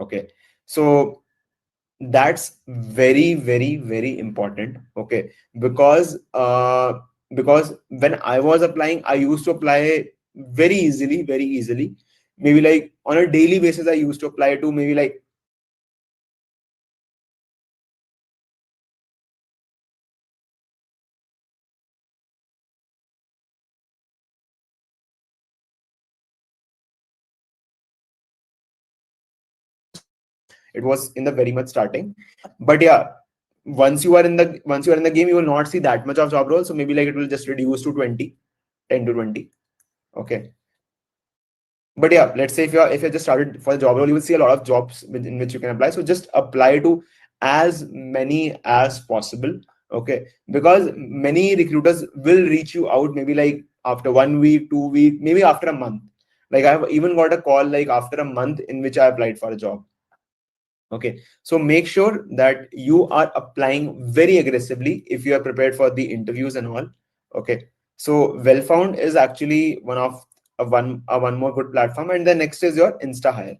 Okay, so that's very, very, very important. Okay, because when I was applying, I used to apply very easily. Maybe like on a daily basis, I used to apply to maybe like 100 applications. It was in the very much starting, but yeah, once you are in the game, you will not see that much of job roles. So maybe like it will just reduce to 20, 10 to 20. Okay, but yeah, let's say if you just started for the job role, you will see a lot of jobs in which you can apply. So just apply to as many as possible. Okay, because many recruiters will reach you out maybe like after 1 week, 2 week, maybe after a month. Like I've even got a call like after a month in which I applied for a job. Okay, so make sure that you are applying very aggressively if you are prepared for the interviews and all. Okay, so well found is actually one of one more good platform, and the next is your Insta Hire.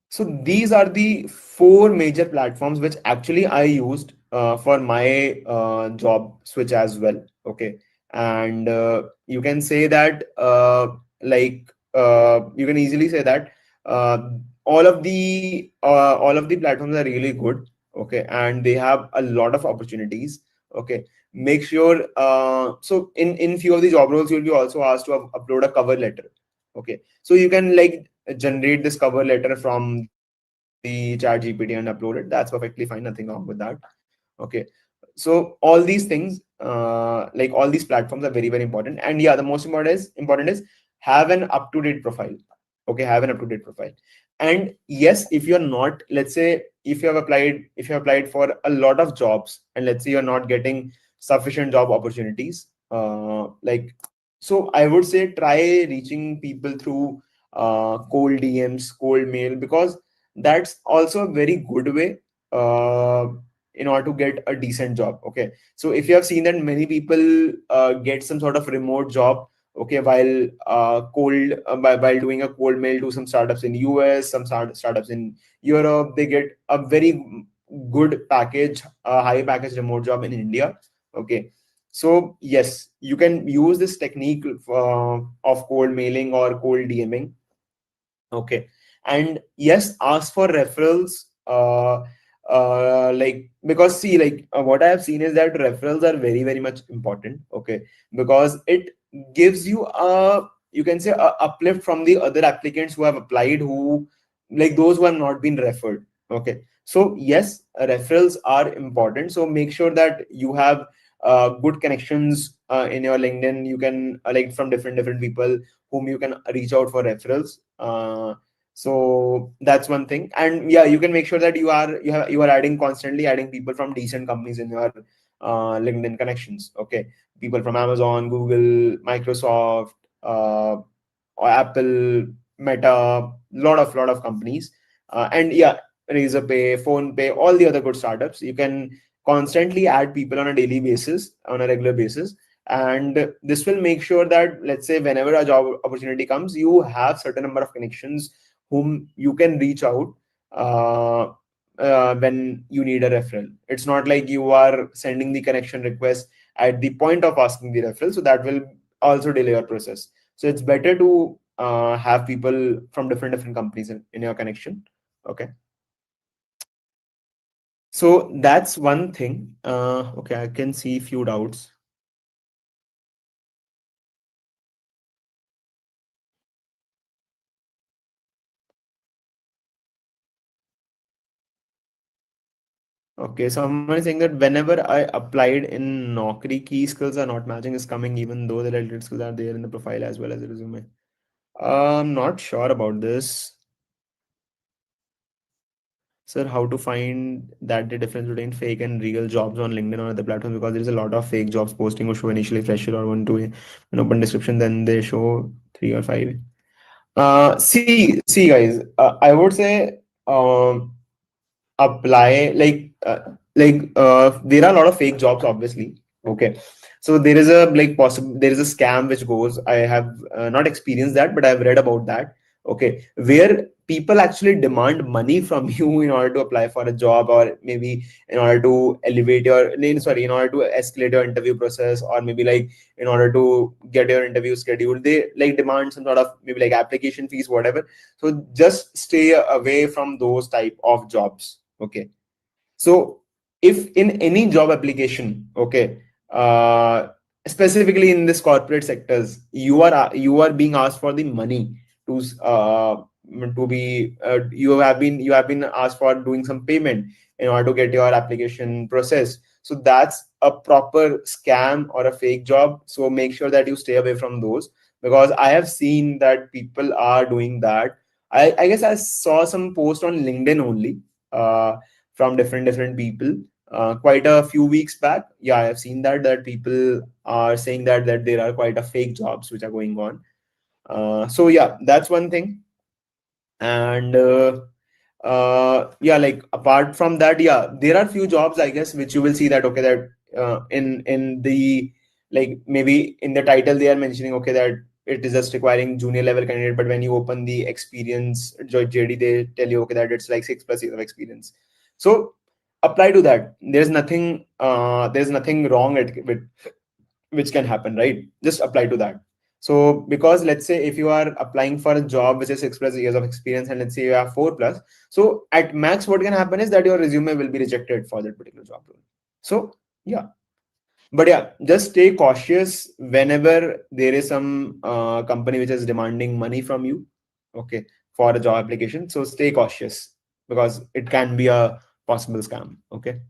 So these are the four major platforms which actually I used for my job switch as well. Okay, and you can say that you can easily say that uh, all of the platforms are really good. Okay, and they have a lot of opportunities. Okay, make sure so in few of the job roles you'll be also asked to upload a cover letter. Okay, so you can like generate this cover letter from the chat GPT and upload it. That's perfectly fine, nothing wrong with that. Okay, so all these things like all these platforms are very, very important. And yeah, the most important is have an up-to-date profile. Okay, have an up-to-date profile. And yes, if you're not, let's say if you have applied for a lot of jobs, and let's say you're not getting sufficient job opportunities, like, so I would say try reaching people through cold DMs, cold mail, because that's also a very good way uh, in order to get a decent job. Okay, so if you have seen that many people get some sort of remote job, okay, while doing a cold mail to some startups in US, some startups in Europe, they get a very good package, a high package remote job in India. Okay, so yes, you can use this technique of cold mailing or cold DMing. Okay. And yes, ask for referrals. Like, because see, like what I have seen is that referrals are very, very much important. Okay. Because it gives you you can say a uplift from the other applicants who have applied, who like those who have not been referred. Okay. So yes, referrals are important. So make sure that you have good connections in your LinkedIn. You can like from different people whom you can reach out for referrals. So that's one thing. And yeah, you can make sure that you are adding constantly adding people from decent companies in your LinkedIn connections. Okay, people from Amazon, Google, Microsoft, or Apple, Meta, lot of companies. And yeah, Razorpay, Phone Pay, all the other good startups. You can constantly add people on a daily basis, on a regular basis, and this will make sure that, let's say, whenever a job opportunity comes, you have certain number of connections whom you can reach out uh, when you need a referral. It's not like you are sending the connection request at the point of asking the referral, so that will also delay your process. So it's better to have people from different companies in your connection. Okay, so that's one thing. Okay, I can see few doubts. Okay, so someone is saying that whenever I applied in Naukri, key skills are not matching is coming, even though the related skills are there in the profile as well as the resume. I'm not sure about this. Sir, how to find that the difference between fake and real jobs on LinkedIn or other platforms? Because there's a lot of fake jobs posting who show initially fresher or one to an open description, then they show 3 or 5. See, guys. I would say apply there are a lot of fake jobs, obviously. Okay, so there is a like possible there is a scam which goes. I have not experienced that, but I've read about that. Okay, where people actually demand money from you in order to apply for a job, or maybe in order to elevate your sorry, in order to escalate your interview process, or maybe like in order to get your interview scheduled. They like demand some sort of maybe like application fees, whatever. So just stay away from those type of jobs. Okay, so if in any job application, okay, uh, specifically in this corporate sectors, you are being asked for the money to be you have been asked for doing some payment in order to get your application processed. So that's a proper scam or a fake job. So make sure that you stay away from those, because I have seen that people are doing that. I guess I saw some post on LinkedIn only. From different people quite a few weeks back. Yeah, I have seen that people are saying that there are quite a fake jobs which are going on. So yeah, that's one thing. And yeah, like apart from that, yeah, there are few jobs, I guess, which you will see that okay, that in the like maybe in the title they are mentioning okay that it is just requiring junior level candidate, but when you open the experience JD, they tell you okay that it's like 6+ years of experience. So apply to that. There's nothing wrong with which can happen, right? Just apply to that. So because let's say if you are applying for a job which is 6+ years of experience, and let's say you have 4+, so at max what can happen is that your resume will be rejected for that particular job role. So yeah, but yeah, just stay cautious whenever there is some company which is demanding money from you, okay, for a job application. So stay cautious, because it can be a possible scam. Okay.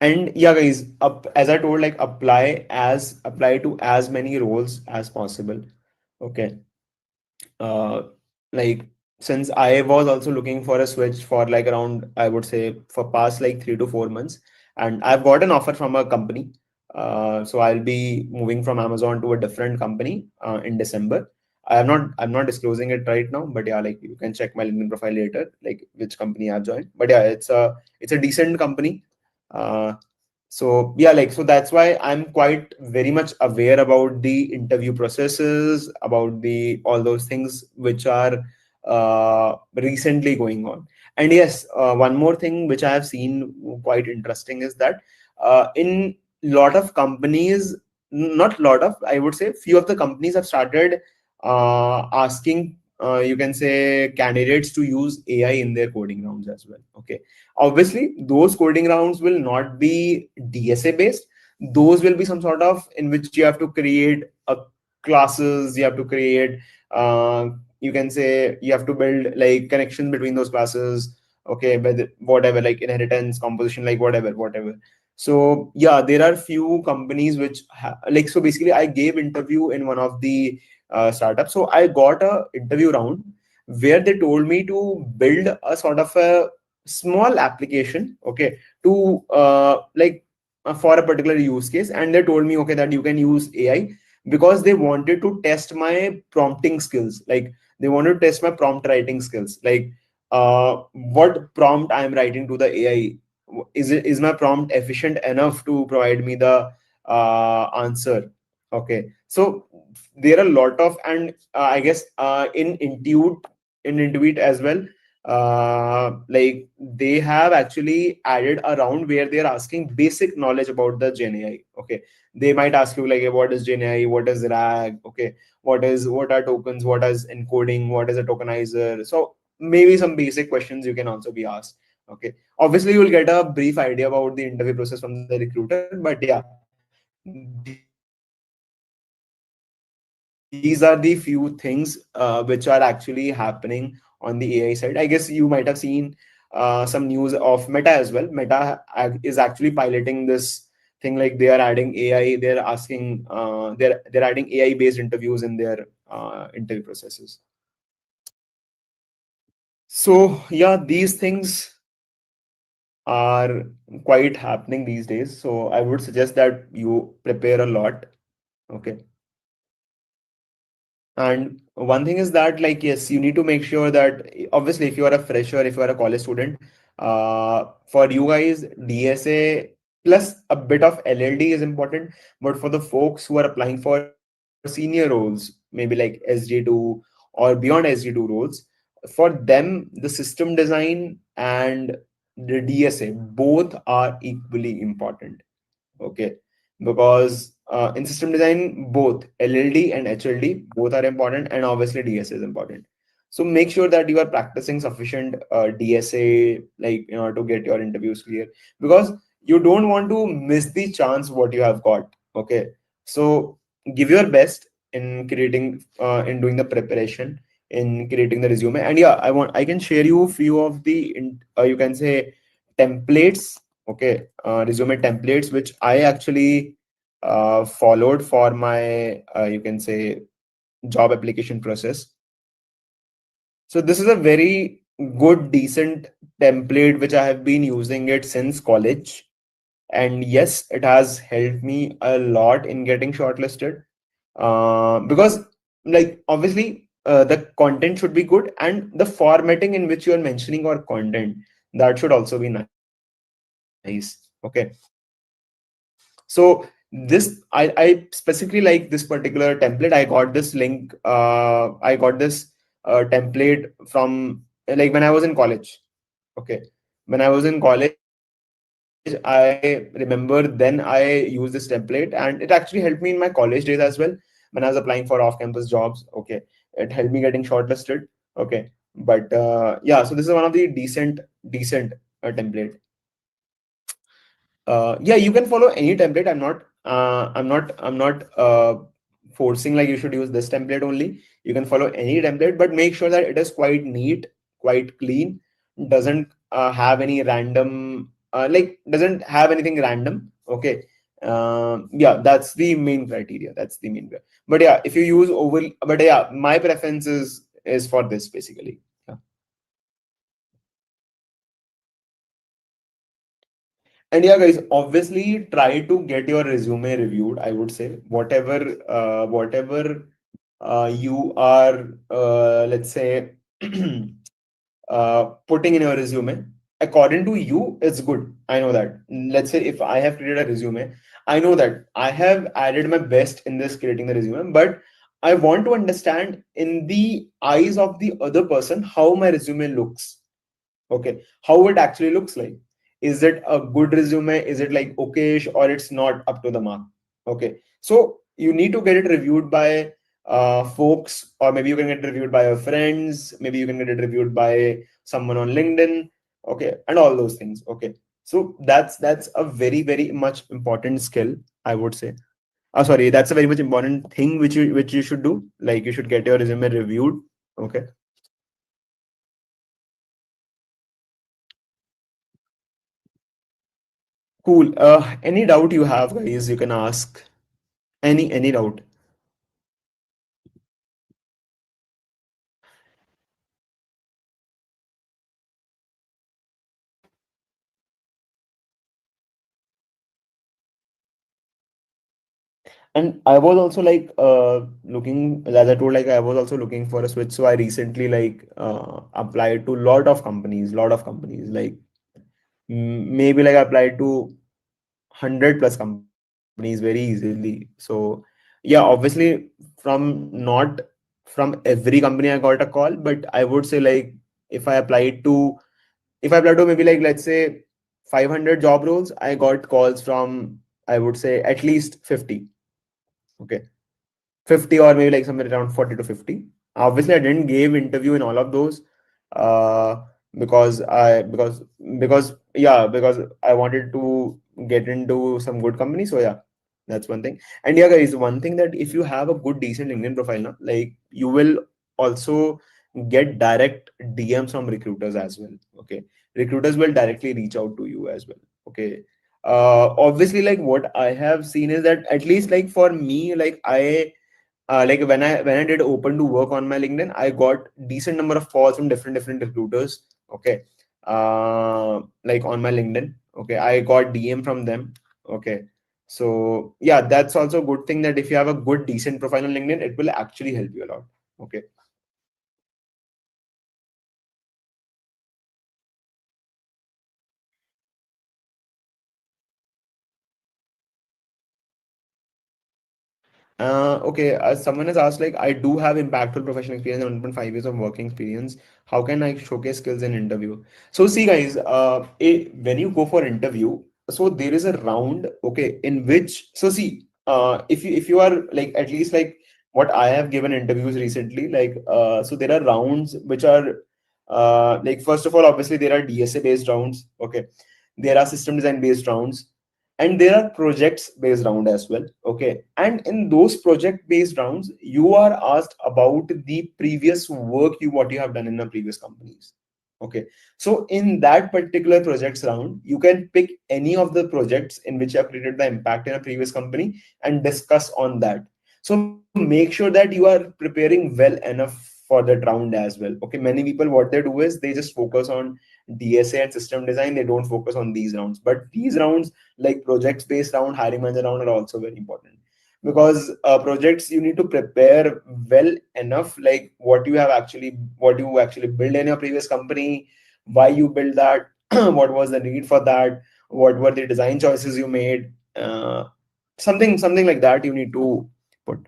And yeah, guys, as I told, like apply to as many roles as possible. Okay. uh like since I was also looking for a switch for like around, I would say, for past like 3 to 4 months, and I've got an offer from a company. So I'll be moving from Amazon to a different company in December. I'm not disclosing it right now, but yeah, like you can check my LinkedIn profile later, like which company I've joined. But yeah, it's a decent company. uh so yeah, like so that's why I'm quite very much aware about the interview processes, about the all those things which are recently going on. And yes, one more thing which I have seen quite interesting is that in lot of companies, not lot of, I would say few of the companies have started asking, you can say, candidates to use AI in their coding rounds as well. Okay, obviously those coding rounds will not be DSA based. Those will be some sort of in which you have to create a classes, you have to create, you can say, you have to build like connection between those classes. Okay, with whatever, like inheritance, composition, like whatever. So yeah, there are few companies which like, so basically I gave interview in one of the startups. So I got a interview round where they told me to build a sort of a small application, okay, to for a particular use case. And they told me okay that you can use AI, because they wanted to test my prompting skills. Like they wanted to test my prompt writing skills, like what prompt I'm writing to the AI, is my prompt efficient enough to provide me the answer. Okay, so there are a lot of, and I guess in Intuit as well, like they have actually added a round where they're asking basic knowledge about the GenAI. Okay, they might ask you like what is GenAI, what is RAG, okay, what are tokens, what is encoding, what is a tokenizer. So maybe some basic questions you can also be asked. Okay, obviously you will get a brief idea about the interview process from the recruiter, but yeah, these are the few things which are actually happening on the AI side. I guess you might have seen some news of Meta as well. Meta is actually piloting this thing, like they are adding AI. They're asking, they're adding AI based interviews in their interview processes. So yeah, these things are quite happening these days. So I would suggest that you prepare a lot. Okay. And one thing is that, like, yes, you need to make sure that obviously, if you are a fresher, if you are a college student, for you guys, DSA plus a bit of LLD is important. But for the folks who are applying for senior roles, maybe like SD2 or beyond SD2 roles, for them, the system design and the DSA both are equally important. Okay, because in system design, both LLD and HLD both are important, and obviously DSA is important. So make sure that you are practicing sufficient DSA, like in order to get your interviews clear, because you don't want to miss the chance what you have got. Okay, so give your best in creating in doing the preparation, in creating the resume. And yeah, I can share you a few of the you can say templates. Okay, resume templates which I actually followed for my you can say job application process. So this is a very good, decent template which I have been using it since college. And yes, it has helped me a lot in getting shortlisted. Because like obviously the content should be good, and the formatting in which you are mentioning your content, that should also be nice. Okay. So this I specifically like this particular template. I got this link. I got this template from like when I was in college. Okay, when I was in college, I remember then I used this template, and it actually helped me in my college days as well when I was applying for off-campus jobs. Okay, it helped me getting shortlisted. Okay, but yeah, so this is one of the decent template. Yeah, you can follow any template. I'm not forcing like you should use this template only. You can follow any template, but make sure that it is quite neat, quite clean, doesn't have any random like doesn't have anything random. Okay. Yeah, that's the main criteria. That's the main. But yeah, if you use over, but yeah, my preference is for this basically. Yeah. And yeah, guys, obviously try to get your resume reviewed. I would say whatever you are, let's say, putting in your resume, according to you, it's good. I know that. Let's say if I have created a resume, I know that I have added my best in this creating the resume, but I want to understand in the eyes of the other person how my resume looks. Okay, how it actually looks like. Is it a good resume? Is it like okayish, or it's not up to the mark? Okay, so you need to get it reviewed by folks, or maybe you can get it reviewed by your friends, maybe you can get it reviewed by someone on LinkedIn. Okay, and all those things. Okay, so that's a very much important skill, I would say. Sorry, that's a very much important thing which you should do. Like you should get your resume reviewed. Okay. Cool. Any doubt you have, guys, you can ask. Any doubt. And I was also like looking, as I told, like I was also looking for a switch. So I recently like applied to lot of companies. Like maybe like I applied to 100 plus companies very easily. So yeah, obviously not from every company I got a call, but I would say like if I applied to if I apply to maybe like let's say 500 job roles, I got calls from I would say at least 50. Okay, 50 or maybe like somewhere around 40 to 50. Obviously, I didn't give interview in all of those uh, because because I wanted to get into some good company. So yeah, that's one thing. And yeah, guys, one thing that if you have a good decent LinkedIn profile now, like you will also get direct DMs from recruiters as well. Okay, recruiters will directly reach out to you as well. Okay. Obviously, like what I have seen is that at least like for me, like I like when I did open to work on my LinkedIn, I got decent number of calls from different recruiters. Okay, like on my LinkedIn. Okay, I got DM from them. Okay, so yeah, that's also a good thing that if you have a good decent profile on LinkedIn, it will actually help you a lot. Okay. Okay, as someone has asked, like, I do have impactful professional experience and 1.5 years of working experience. How can I showcase skills in interview? So, see, guys, when you go for interview, so there is a round, okay, in which, so see, if you are like at least like what I have given interviews recently, like, so there are rounds which are, like, first of all, obviously there are DSA based rounds, okay, there are system design based rounds, and there are projects based round as well, okay, and in those project based rounds you are asked about the previous work you what you have done in the previous companies, okay. So in that particular projects round you can pick any of the projects in which you have created the impact in a previous company and discuss on that. So make sure that you are preparing well enough for that round as well, okay. Many people what they do is they just focus on DSA and system design, they don't focus on these rounds, but these rounds like projects based round, hiring manager round are also very important, because projects you need to prepare well enough, like what you actually build in your previous company, why you build that, what was the need for that, what were the design choices you made, something like that you need to put.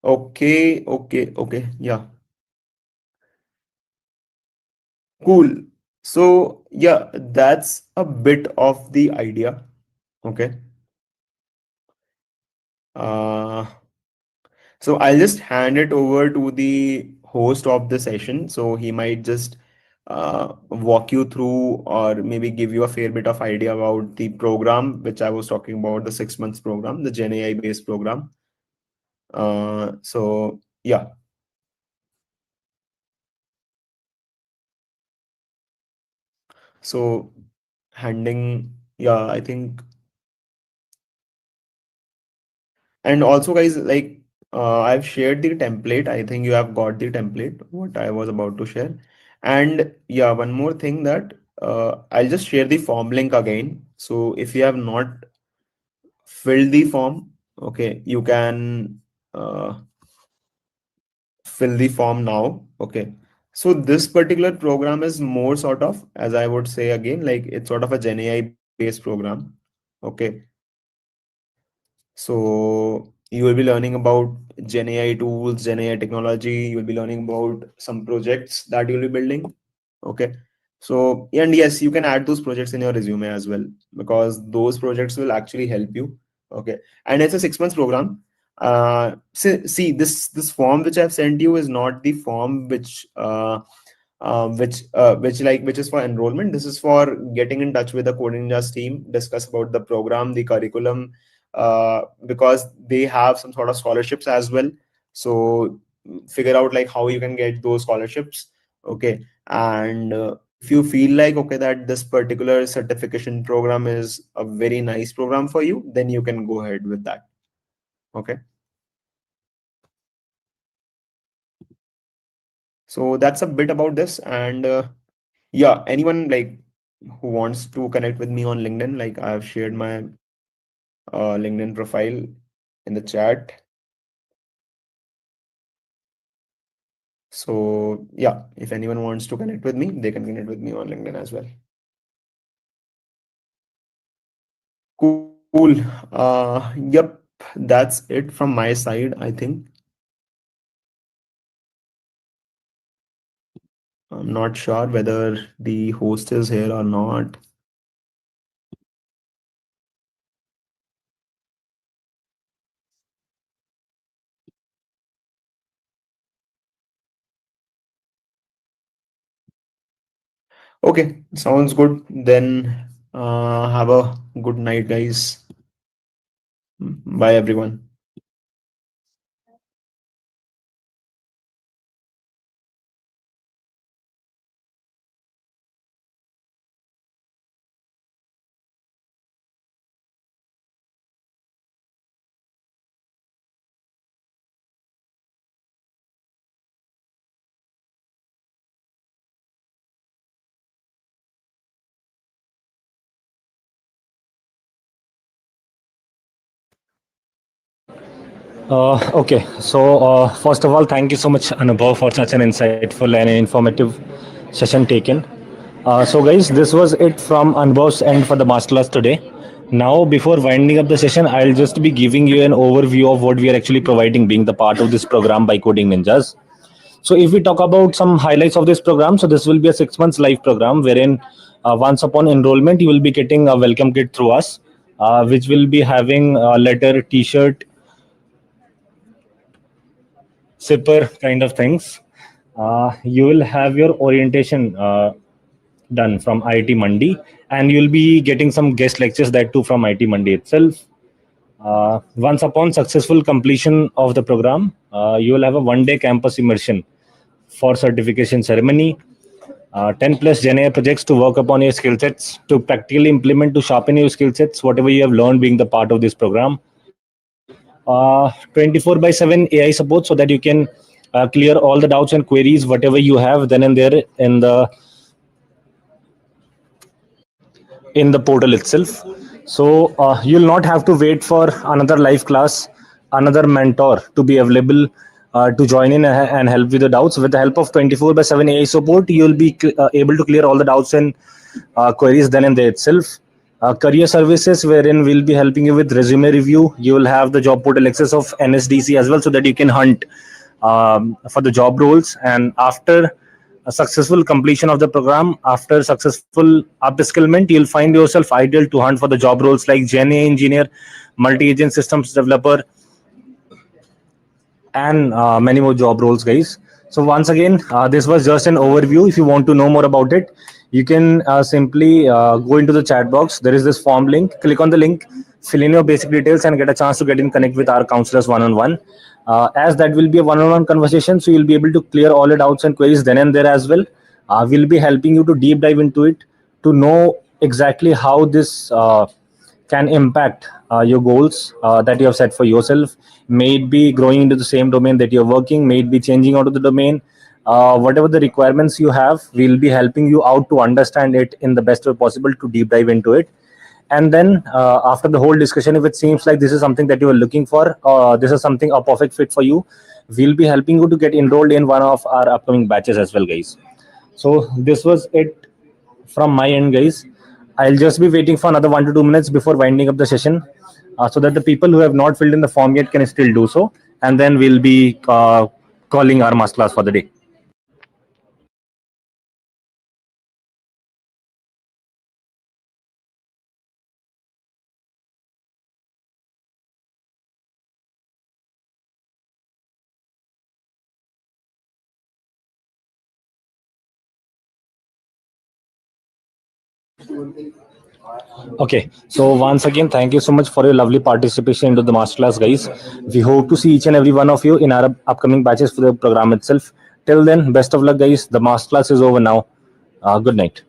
Okay, okay, okay, yeah, cool. So yeah, that's a bit of the idea, okay. uh So I'll just hand it over to the host of the session. So he might just walk you through or maybe give you a fair bit of idea about the program, which I was talking about, the 6 months program, the Gen AI based program. So yeah, so handing, yeah, I think. And also, guys, like, I've shared the template. I think you have got the template, what I was about to share. And yeah, one more thing that I'll just share the form link again. So if you have not filled the form, okay, you can fill the form now. Okay. So this particular program is more sort of, as I would say again, like it's sort of a Gen AI based program. Okay. So you will be learning about Gen AI tools, Gen AI technology. You will be learning about some projects that you'll be building. Okay. So, and yes, you can add those projects in your resume as well, because those projects will actually help you. Okay. And it's a 6 months program. See, this form which I've sent you is not the form which is for enrollment. This is for getting in touch with the Coding Ninjas team, discuss about the program, the curriculum, because they have some sort of scholarships as well. So figure out like how you can get those scholarships. Okay. And if you feel like okay that this particular certification program is a very nice program for you, then you can go ahead with that. Okay. So that's a bit about this. And yeah, anyone like who wants to connect with me on LinkedIn, like I've shared my LinkedIn profile in the chat. So yeah, if anyone wants to connect with me, they can connect with me on LinkedIn as well. Cool. Yep, that's it from my side, I think. I'm not sure whether the host is here or not. Okay, sounds good. Then have a good night, guys. Bye, everyone. Okay, so first of all, thank you so much, Anubhav, for such an insightful and informative session taken. So, guys, this was it from Anubhav's end for the masterclass today. Now, before winding up the session, I'll just be giving you an overview of what we are actually providing, being the part of this program by Coding Ninjas. So, if we talk about some highlights of this program, so this will be a 6 months live program wherein once upon enrollment, you will be getting a welcome kit through us, which will be having a letter, T-shirt, zipper kind of things. You will have your orientation done from IIT Mandi, and you'll be getting some guest lectures that too from IIT Mandi itself. Once upon successful completion of the program, you will have a 1 day campus immersion for certification ceremony, 10 plus GenAI projects to work upon your skill sets, to practically implement, to sharpen your skill sets, whatever you have learned being the part of this program. 24/7 AI support so that you can clear all the doubts and queries, whatever you have then and there in the portal itself. So you'll not have to wait for another live class, another mentor to be available to join in and help with the doubts. With the help of 24/7 AI support, you'll be able to clear all the doubts and queries then and there itself. Career services, wherein we'll be helping you with resume review. You will have the job portal access of NSDC as well, so that you can hunt for the job roles. And after a successful completion of the program, after successful upskillment, you'll find yourself ideal to hunt for the job roles like GenAI engineer, multi-agent systems developer, and many more job roles, guys. So once again, this was just an overview. If you want to know more about it, you can simply go into the chat box. There is this form link. Click on the link, fill in your basic details, and get a chance to get in connect with our counselors one-on-one. As that will be a one-on-one conversation, so you'll be able to clear all your doubts and queries then and there as well. We'll be helping you to deep dive into it to know exactly how this can impact your goals that you have set for yourself. May it be growing into the same domain that you're working, may it be changing out of the domain. Whatever the requirements you have, we'll be helping you out to understand it in the best way possible, to deep dive into it. And then after the whole discussion, if it seems like this is something that you are looking for, this is something a perfect fit for you, we'll be helping you to get enrolled in one of our upcoming batches as well, guys. So this was it from my end, guys. I'll just be waiting for another 1 to 2 minutes before winding up the session, so that the people who have not filled in the form yet can still do so, and then we'll be calling our masterclass for the day. Okay, so once again, thank you so much for your lovely participation into the masterclass, guys. We hope to see each and every one of you in our upcoming batches for the program itself. Till then, best of luck, guys. The masterclass is over now. Good night.